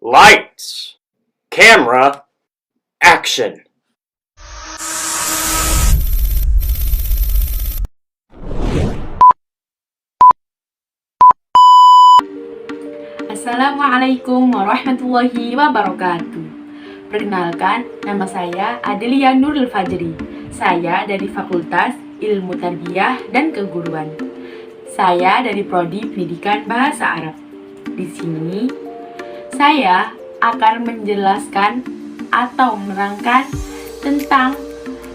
Lights, camera, action. Assalamualaikum warahmatullahi wabarakatuh. Perkenalkan, nama saya Adelia Nurul Fajri. Saya dari Fakultas Ilmu Tarbiyah dan Keguruan. Saya dari Prodi Pendidikan Bahasa Arab. Di sini, saya akan menjelaskan atau menerangkan tentang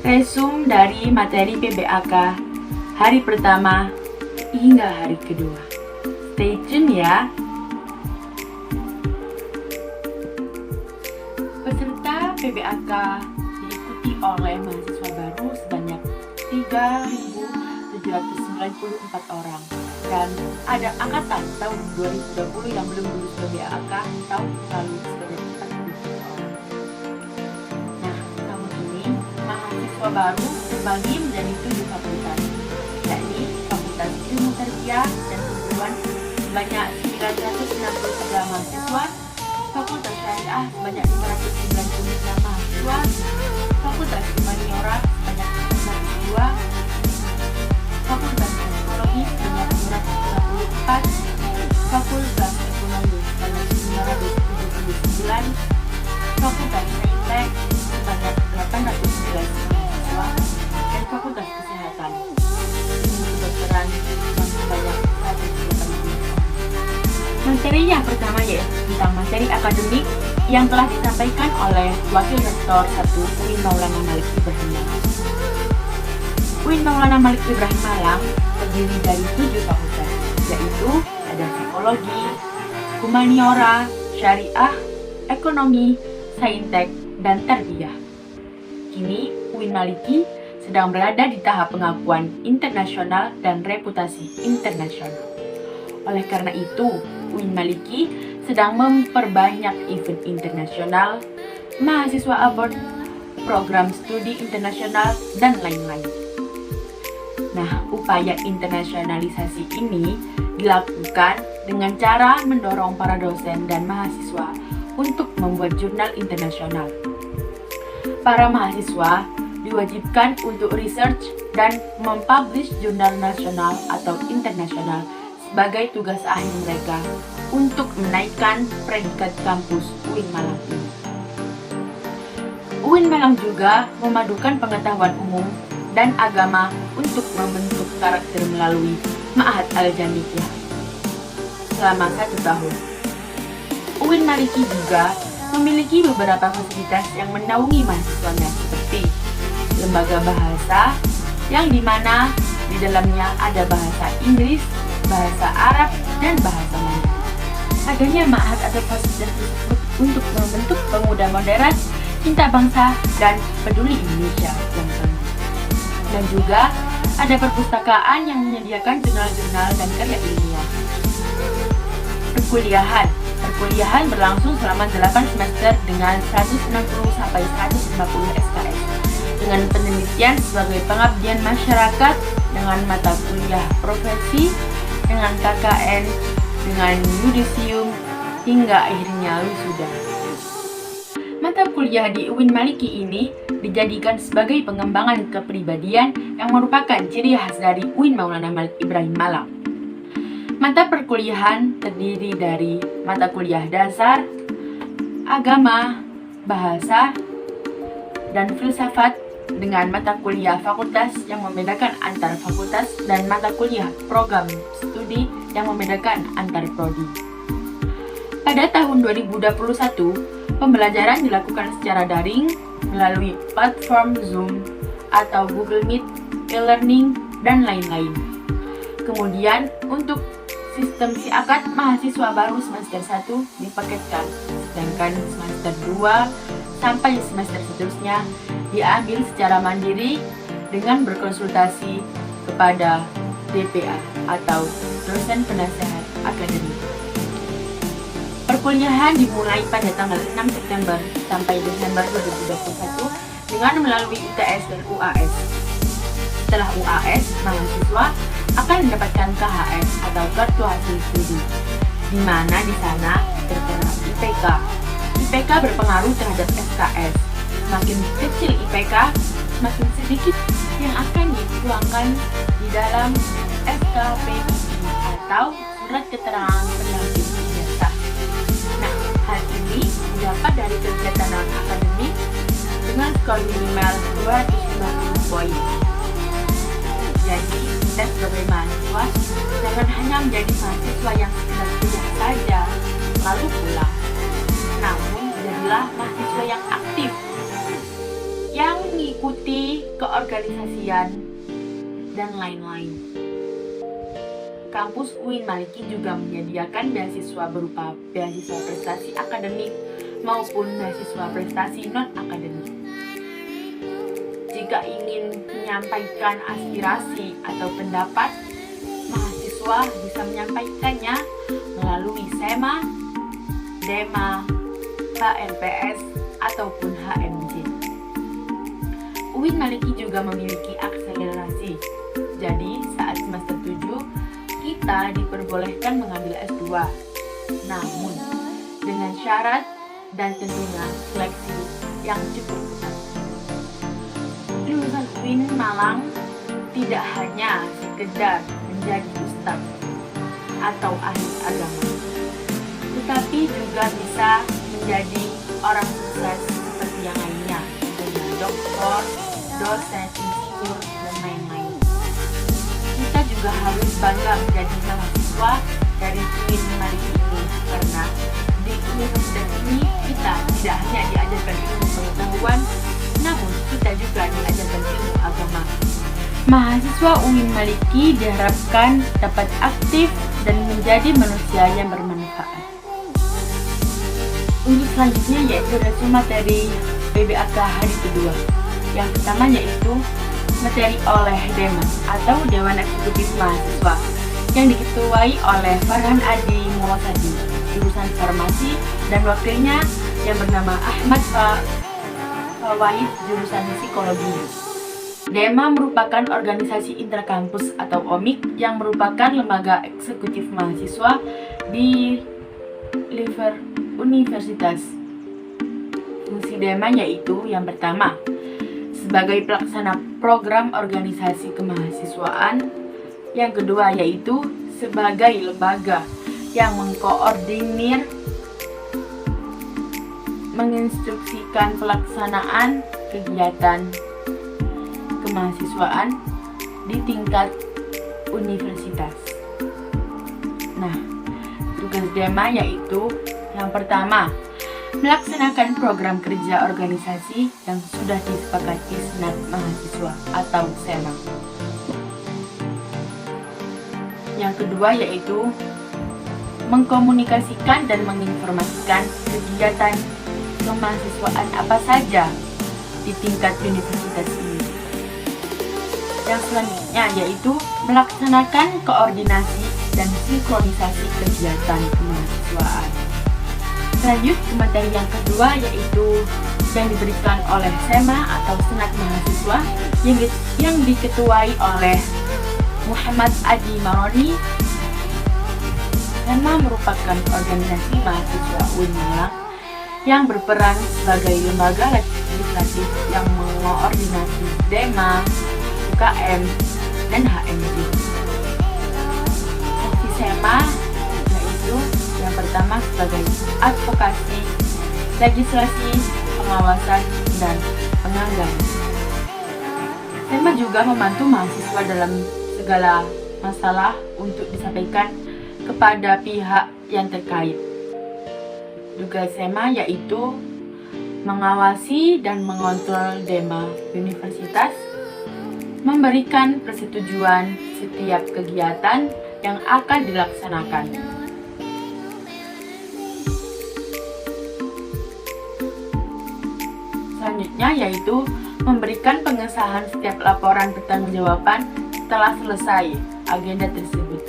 resume dari materi PBAK hari pertama hingga hari kedua. Stay tune ya. Peserta PBAK diikuti oleh mahasiswa baru sebanyak 3.794 orang dan ada angkatan tahun 2020 yang belum lulus PBAK tahun lalu sebanyak 40 orang. Nah, tahun ini mahasiswa baru terbagi menjadi 7 fakultas, yakni Fakultas Ilmu Tarbiyah dan Keguruan sebanyak 963 mahasiswa, Fakultas Syariah sebanyak 599 mahasiswa, Fakultas Humaniora sebanyak 62, Fakultas Psikologi sebanyak 234, Fakultas Ekonomi sebanyak 979, Fakultas Saintek sebanyak 811 mahasiswa, dan Fakultas Kesehatan Ilmu Kedokteran yang sebanyak 180 orang. Materi yang pertama yaitu tentang materi akademik yang telah disampaikan oleh Wakil Rektor 1 UIN Maulana Malik Ibrahim Malang. UIN Maulana Malik Ibrahim Malang terdiri dari 7 fakultas, yaitu ada Psikologi, Humaniora, Syariah, Ekonomi, Saintek, dan Tarbiyah. Kini UIN Maliki sedang berada di tahap pengakuan internasional dan reputasi internasional. Oleh karena itu, UIN Maliki sedang memperbanyak event internasional, mahasiswa abroad, program studi internasional, dan lain-lain. Nah, upaya internasionalisasi ini dilakukan dengan cara mendorong para dosen dan mahasiswa untuk membuat jurnal internasional. Para mahasiswa diwajibkan untuk research dan mempublish jurnal nasional atau internasional sebagai tugas akhir mereka untuk menaikkan predikat kampus UIN Malang ini. UIN Malang juga memadukan pengetahuan umum dan agama untuk membentuk karakter melalui Ma'had Al-Jamiyah selama 1 tahun. UIN Maliki juga memiliki beberapa fasilitas yang menaungi mahasiswanya seperti lembaga bahasa yang dimana di dalamnya ada bahasa Inggris, bahasa Arab, dan bahasa Melayu. Adanya ma'had atau fasilitas tersebut untuk membentuk pemuda modern, cinta bangsa, dan peduli Indonesia yang tangguh. Dan juga ada perpustakaan yang menyediakan jurnal-jurnal dan karya ilmiah. Perkuliahan berlangsung selama 8 semester dengan 160 sampai 150 SKS dengan penelitian sebagai pengabdian masyarakat dengan mata kuliah profesi, dengan KKN, dengan yudisium, hingga akhirnya wisuda. Mata kuliah di UIN Maliki ini dijadikan sebagai pengembangan kepribadian yang merupakan ciri khas dari UIN Maulana Malik Ibrahim Malang. Mata perkuliahan terdiri dari mata kuliah dasar, agama, bahasa, dan filsafat, dengan mata kuliah fakultas yang membedakan antar fakultas dan mata kuliah program studi yang membedakan antar prodi. Pada tahun 2021, pembelajaran dilakukan secara daring melalui platform Zoom atau Google Meet, e-learning, dan lain-lain. Kemudian, untuk sistem siakat mahasiswa baru semester 1 dipaketkan, sedangkan semester 2 sampai semester seterusnya diambil secara mandiri dengan berkonsultasi kepada DPA atau dosen penasehat akademik. Perkuliahan dimulai pada tanggal 6 September sampai Desember 2021 dengan melalui UTS dan UAS. Setelah UAS, mahasiswa akan mendapatkan KHS atau kartu hasil studi, di mana di sana tertera IPK, IPK berpengaruh terhadap SKS. Semakin kecil IPK, semakin sedikit yang akan dituangkan di dalam SKPI atau Surat Keterangan Pendamping Ijazah. Nah, hal ini didapat dari kegiatan non-akademik dengan skor minimal 250 poin. Jadi, kita sebagai mahasiswa jangan hanya menjadi mahasiswa yang sekedar kuliah saja lalu pulang, namun jadilah mahasiswa yang aktif, yang mengikuti keorganisasian dan lain-lain. Kampus UIN Maliki juga menyediakan beasiswa berupa beasiswa prestasi akademik maupun beasiswa prestasi non-akademik. Jika ingin menyampaikan aspirasi atau pendapat, mahasiswa bisa menyampaikannya melalui SEMA, DEMA, HMPS, ataupun HMJ. UIN Maliki juga memiliki akselerasi. Jadi, saat semester 7, kita diperbolehkan mengambil S2. Namun, dengan syarat dan tentunya seleksi yang cukup ketat. Lulusan UIN Malang tidak hanya sekedar menjadi ustadz atau ahli agama, tetapi juga bisa menjadi orang sukses seperti yang lainnya, dengan doktor, dosen, insinyur, dan lain-lain. Kita juga harus bangga menjadi mahasiswa dari UIN Maliki ini, karena di universitas ini kita tidak hanya diajarkan ilmu pengetahuan, namun kita juga diajarkan ilmu agama. Mahasiswa UIN Maliki diharapkan dapat aktif dan menjadi manusia yang bermanfaat. Untuk selanjutnya yaitu resume materi PBAK hari kedua. Yang pertama yaitu materi oleh DEMA atau Dewan Eksekutif Mahasiswa yang diketuai oleh Farhan Adi Murosadi, jurusan farmasi, dan wakilnya yang bernama Ahmad Fawait, jurusan psikologi. DEMA merupakan organisasi interkampus atau OMIK yang merupakan lembaga eksekutif mahasiswa di universitas. Fungsi DEMA yaitu yang pertama, sebagai pelaksana program organisasi kemahasiswaan. Yang kedua yaitu sebagai lembaga yang mengkoordinir, menginstruksikan pelaksanaan kegiatan kemahasiswaan di tingkat universitas. Nah, tugas DEMA yaitu yang pertama, melaksanakan program kerja organisasi yang sudah disepakati Senat Mahasiswa atau SEMA. Yang kedua yaitu mengkomunikasikan dan menginformasikan kegiatan kemahasiswaan apa saja di tingkat universitas ini. Yang selanjutnya yaitu melaksanakan koordinasi dan sinkronisasi kegiatan kemahasiswaan. Lanjut ke materi yang kedua yaitu yang diberikan oleh SEMA atau Senat Mahasiswa yang diketuai oleh Muhammad Adi Maroni. SEMA merupakan organisasi mahasiswa UIN Malang yang berperan sebagai lembaga legislatif yang mengoordinasi DEMA, UKM, dan HMJ. Fungsi SEMA yaitu yang pertama sebagai advokasi, legislasi, pengawasan, dan penganggaran. SEMA juga membantu mahasiswa dalam segala masalah untuk disampaikan kepada pihak yang terkait. Tugas SEMA yaitu mengawasi dan mengontrol DEMA universitas, memberikan persetujuan setiap kegiatan yang akan dilaksanakan. Selanjutnya yaitu memberikan pengesahan setiap laporan pertanggungjawaban setelah selesai agenda tersebut.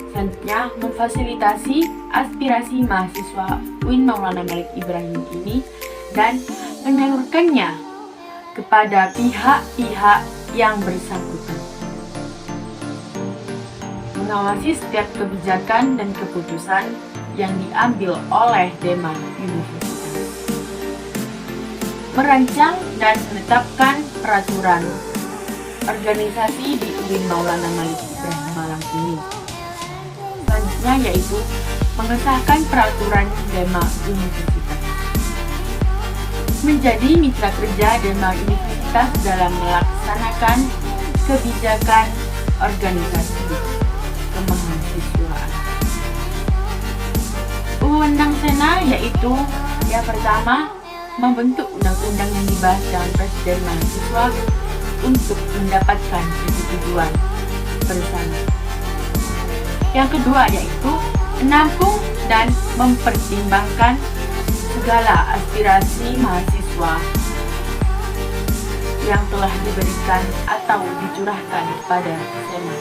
Selanjutnya, memfasilitasi aspirasi mahasiswa UIN Maulana Malik Ibrahim ini dan menyalurkannya kepada pihak-pihak yang bersangkutan. Mengawasi setiap kebijakan dan keputusan yang diambil oleh Dema Universitas. Merancang dan menetapkan peraturan organisasi di UIN Maulana Malik Ibrahim Malang ini. Selanjutnya yaitu mengesahkan peraturan Dema Universitas. Menjadi mitra kerja Dema Universitas dalam melaksanakan kebijakan organisasi kemahasiswaan. Wewenang Sena yaitu yang pertama, membentuk undang-undang yang dibahas dengan Presiden mahasiswa untuk mendapatkan persetujuan bersama. Yang kedua yaitu menampung dan mempertimbangkan segala aspirasi mahasiswa yang telah diberikan atau dicurahkan kepada Sena.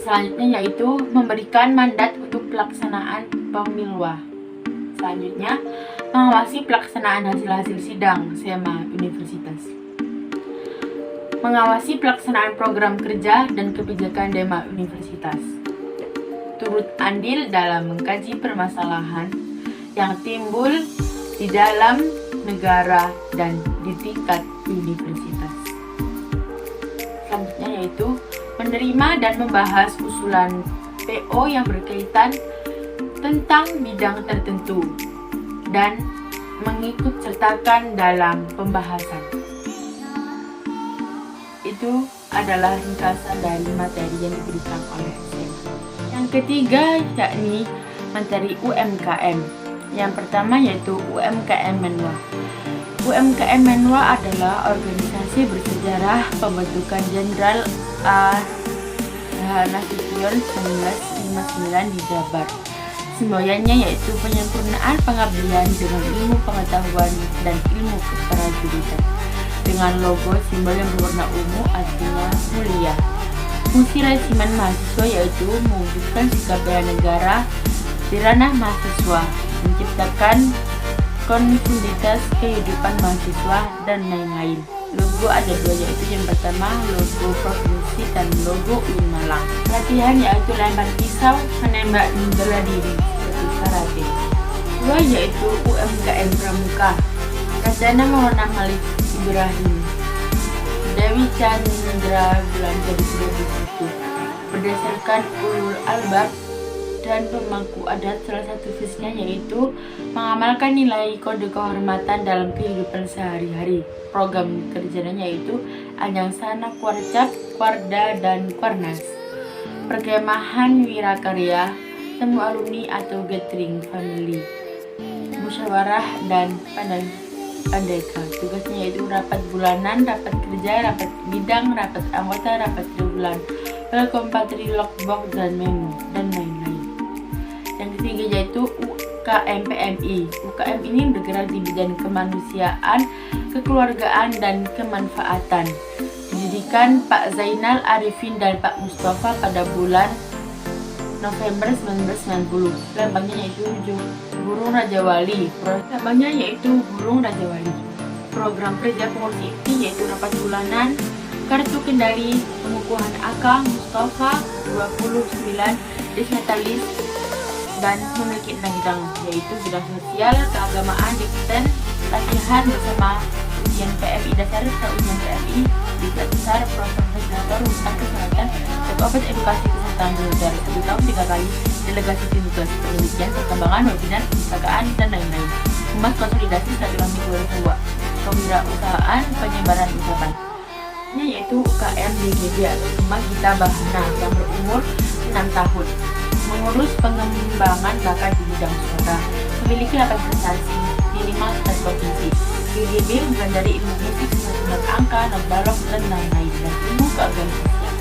Selanjutnya yaitu memberikan mandat untuk pelaksanaan pemilwa. Selanjutnya, mengawasi pelaksanaan hasil-hasil sidang SEMA Universitas. Mengawasi pelaksanaan program kerja dan kebijakan Dema Universitas. Turut andil dalam mengkaji permasalahan yang timbul di dalam negara dan di tingkat universitas. Selanjutnya yaitu menerima dan membahas usulan PO yang berkaitan tentang bidang tertentu dan mengikut sertakan dalam pembahasan. Itu adalah ringkasan dari materi yang diberikan oleh SEMA. Yang ketiga yakni materi UMKM. Yang pertama yaitu UMKM Menwa. UMKM Menwa adalah organisasi bersejarah pembentukan Jenderal A. Nasution 1959 di Jabar. Semboyannya yaitu penyempurnaan pengabdian dengan ilmu pengetahuan dan ilmu keprajuritan. Dengan logo simbol yang berwarna ungu artinya mulia. Fungsi resimen mahasiswa yaitu mewujudkan sikap bela negara di ranah mahasiswa, menciptakan kontinuitas kehidupan mahasiswa dan lain-lain. Logo ada dua yaitu yang pertama logo provinsi dan logo UIN Malang. Latihan yaitu lempar pisau, menembak dan bela diri seperti karate. Dua yaitu UMKM Pramuka. Rencana Maulana Malik Ibrahim Dewi Chandra bulan 2021 berdasarkan ulul albab dan pemangku adat. Salah satu visinya yaitu mengamalkan nilai kode kehormatan dalam kehidupan sehari-hari. Program kerjanya yaitu Anyangsana Kwarcap, Kwarda, dan Kwarnas. Perkemahan Wirakarya, temu alumni atau gathering family, musyawarah dan pandeka. Tugasnya yaitu rapat bulanan, rapat kerja, rapat bidang, rapat anggota, rapat 3 bulan, welcome patri, logbook, dan memo, dan lain-lain. Yang ketiga yaitu UKM PMI. UKM ini bergerak di bidang kemanusiaan, kekeluargaan, dan kemanfaatan. Didirikan Pak Zainal Arifin dan Pak Mustafa pada bulan November 1990. Lambangnya yaitu burung Raja Wali. Lambangnya yaitu burung Raja Wali. Program kerja pengurus inti yaitu rapat bulanan, kartu kendali, pengukuhan AK Mustafa 29, desnatalis, dan memiliki 6 bidang yaitu bidang sosial, keagamaan, dikten, latihan bersama ujian PMI dasar serta ujian PMI tingkat besar, program regulator, urusan kesehatan, dan obat edukasi kesehatan belajar 1 tahun 3 kali, delegasi tugas penelitian, perkembangan, webinar, perpustakaan, dan lain-lain. Humas konsolidasi silaturahmi keluarga, kewirausahaan, penyebaran ucapan. Ini yaitu UKM DGB atau Humas Gita Bahana yang berumur 6 tahun. Mengurus pengembangan bakat di bidang suara, memiliki 8 prestasi minimal dan provinsi. GGB mempelajari ilmu musik, surat angka, not balok, dan lain-lain, dan ilmu keorganisasian.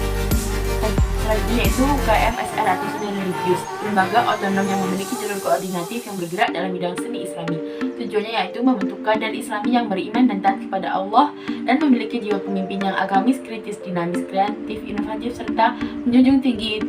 Selanjutnya yaitu UKM SR atau Seni Religius, lembaga otonom yang memiliki jalur koordinatif yang bergerak dalam bidang seni Islami. Tujuannya yaitu membentuk kader Islami yang beriman dan taat kepada Allah dan memiliki jiwa pemimpin yang agamis, kritis, dinamis, kreatif, inovatif, serta menjunjung tinggi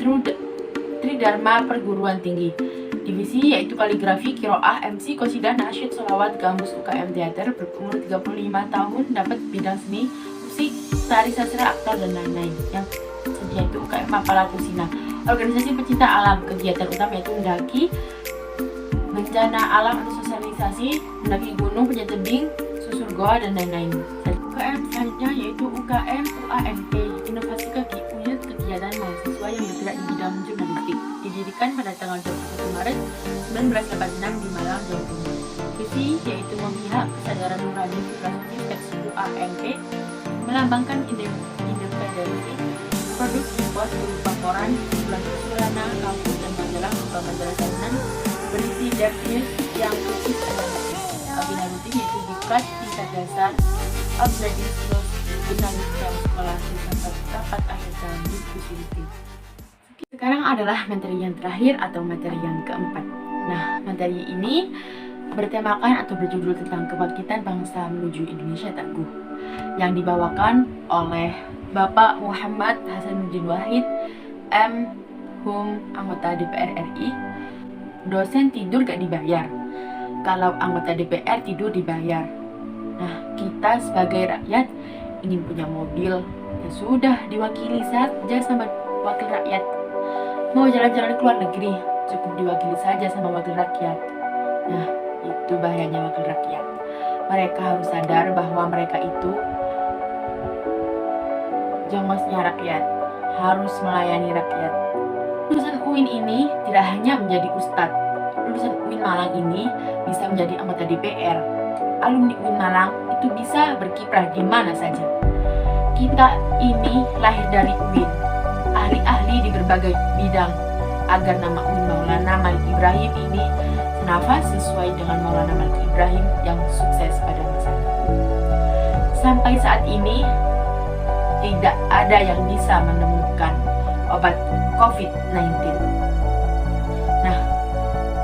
Tridharma perguruan tinggi. Divisi yaitu kaligrafi, kiroah, MC, qasidah, nasyid, sholawat, gambus. UKM teater berumur 35 tahun, dapat bidang seni, musik, tari sastra, aktor, dan lain-lain. Yang selanjutnya itu UKM Mapala Kusina. Organisasi pecinta alam, kegiatan utama yaitu mendaki, bencana alam atau sosialisasi, mendaki gunung, panjat tebing, susur goa, dan lain-lain. UKM selanjutnya yaitu UKM UAMP, Inovasi Kaki, unit kegiatan mahasiswa yang bergerak di bidang jurnalistik, didirikan pada tanggal 21 Maret 1986 di Malang, Jawa Timur. Visi yaitu memihak kesadaran nurani filosofi teks UAMP, melambangkan independensi, produk impor berupa koran, bulan Sulana, kampus, dan majalah berupa majalah tahunan berisi desk news yang khusus adalah agenda rutin yaitu diklat, tingkat dasar, upgrading skills, jurnalistik sekolah, sampai rapat akhir tahun, diskusi rutin. Sekarang adalah materi yang terakhir atau materi yang keempat. Nah, materi ini bertemakan atau berjudul tentang kebangkitan bangsa menuju Indonesia Tangguh, yang dibawakan oleh Bapak Muhammad Hasanuddin Wahid, M.Hum, anggota DPR RI. Dosen tidur gak dibayar, kalau anggota DPR tidur dibayar. Nah, kita sebagai rakyat ingin punya mobil, ya sudah diwakili saja sama wakil rakyat. Mau jalan-jalan ke luar negeri, cukup diwakili saja sama wakil rakyat. Nah, itu bahayanya wakil rakyat. Mereka harus sadar bahwa mereka itu jongosnya rakyat, harus melayani rakyat. Lulusan UIN ini tidak hanya menjadi ustadz, lulusan UIN Malang ini bisa menjadi anggota DPR. Alumni UIN Malang itu bisa berkiprah di mana saja. Kita ini lahir dari UIN, ahli-ahli di berbagai bidang, agar nama UIN Maulana Malik Ibrahim ini senafas sesuai dengan Maulana Malik Ibrahim yang sukses pada masanya. Sampai saat ini tidak ada yang bisa menemukan obat COVID-19. Nah,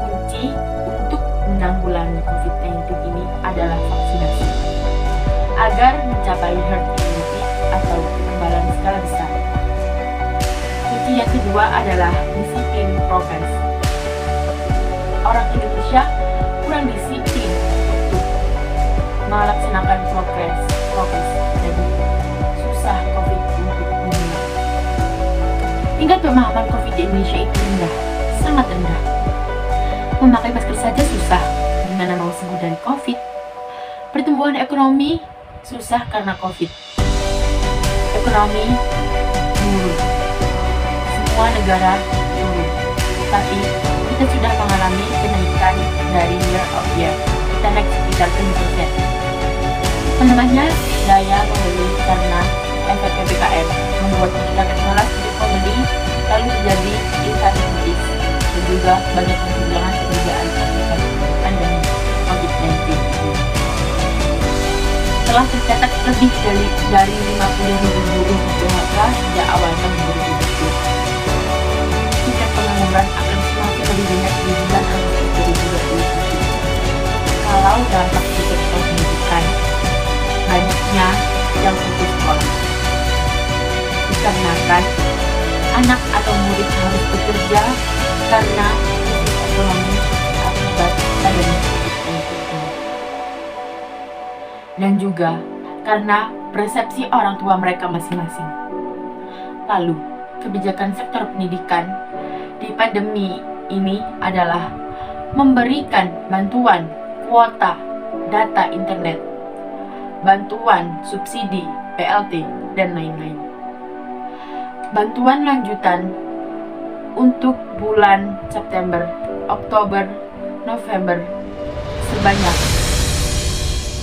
kunci untuk menanggulangi COVID-19 ini adalah vaksinasi agar mencapai herd immunity atau kekebalan skala besar. Kunci yang kedua adalah disiplin prokes. Orang Indonesia kurang disiplin untuk melaksanakan prokes, jadi susah COVID untuk meninggal. Tingkat pemahaman COVID di Indonesia itu rendah, sangat rendah. Memakai masker saja susah, gimana mau sembuh dari COVID? Pertumbuhan ekonomi susah karena COVID. Ekonomi turun, semua negara turun, tapi kita sudah mengalami kenaikan dari year of year. Kita naik sekitar 7%. Namanya daya membeli karena efek PPKM membuat masyarakat malas untuk membeli, lalu terjadi inflasi dan juga banyak kehilangan pekerjaan akibat pandemi COVID-19. Telah tercatat lebih dari 50.000 buruh PHK sejak awal tahun 2020. Tingkat pengangguran akan semakin lebih banyak di bulan Agustus 2020. Kalau dampak sektor pendidikan, banyaknya yang putus sekolah dikarenakan anak atau murid harus bekerja karena krisis ekonomi akibat pandemi COVID-19, dan juga karena persepsi orang tua mereka masing-masing. Lalu, kebijakan sektor pendidikan di pandemi ini adalah memberikan bantuan kuota data internet, bantuan subsidi PLT, dan lain-lain. Bantuan lanjutan untuk bulan September, Oktober, November sebanyak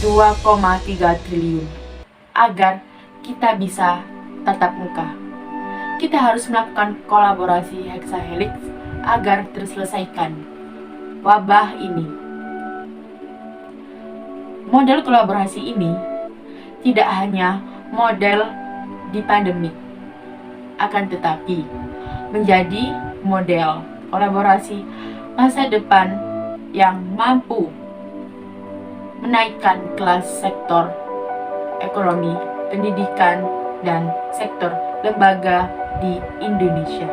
2,3 triliun agar kita bisa tatap muka. Kita harus melakukan kolaborasi heksahelix agar terselesaikan wabah ini. Model kolaborasi ini tidak hanya model di pandemi, akan tetapi menjadi model kolaborasi masa depan yang mampu menaikkan kelas sektor ekonomi, pendidikan, dan sektor lembaga di Indonesia.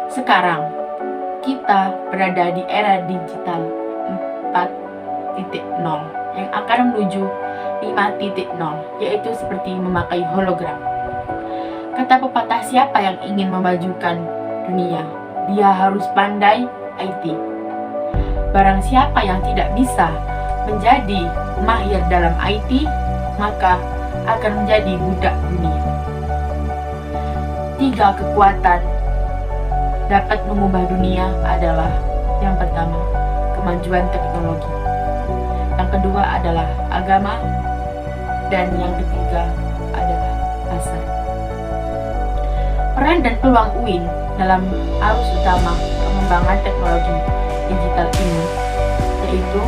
Sekarang kita berada di era digital 4.0 yang akan menuju 5.0, yaitu seperti memakai hologram. Kata pepatah, siapa yang ingin memajukan dunia, dia harus pandai IT. Barang siapa yang tidak bisa menjadi mahir dalam IT, maka akan menjadi budak dunia. 3 kekuatan dapat mengubah dunia adalah: yang pertama, kemajuan teknologi, yang kedua adalah agama, dan yang ketiga adalah pasar. Peran dan peluang UIN dalam arus utama pengembangan teknologi digital ini yaitu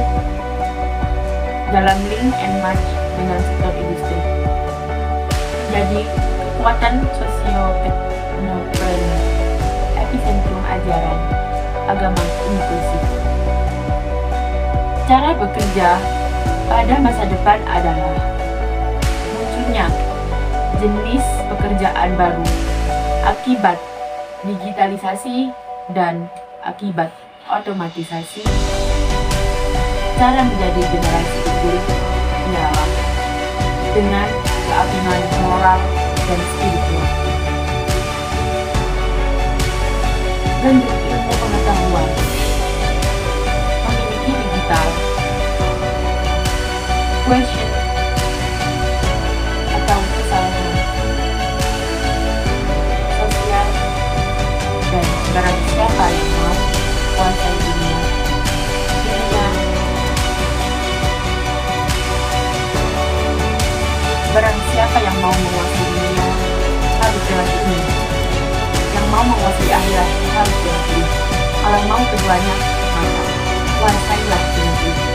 dalam link and match dengan sektor industri. Jadi, kekuatan sosioteknopen, epicentrum ajaran agama inklusif. Cara bekerja pada masa depan adalah munculnya jenis pekerjaan baru akibat digitalisasi dan akibat otomatisasi. Cara menjadi generasi unggul ialah dengan keagungan moral dan spiritual. Bentuk ilmu pengetahuan memiliki digital question atau kesalahan sosial, dan barang siapa yang mau kuasai dunia barang siapa yang mau menguasai dunia harus dengan ini. Yang mau menguasai akhirat harus dengan ini. Kalau mau keduanya, maka kuasailah dengan ini.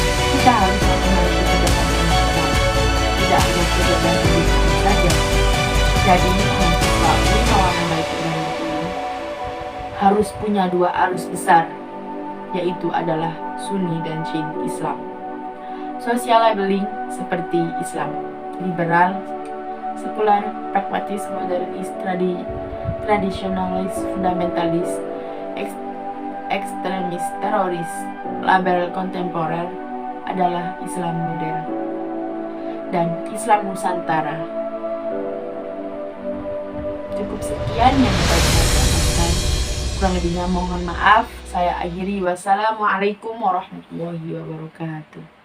Kita harus memiliki kecerdasan emosional, tidak hanya kecerdasan individu saja. Jadi, mahasiswa UIN Baik ini harus punya 2 arus besar, yaitu adalah Sunni dan Syiah Islam. Social labeling seperti Islam liberal, sekular, pragmatis, modernis, tradisionalis, fundamentalis, ekstremis, teroris. Label kontemporer adalah Islam modern dan Islam Nusantara. Cukup sekian yang dapat saya sampaikan. Kurang lebihnya mohon maaf. Saya akhiri. Wassalamualaikum warahmatullahi wabarakatuh.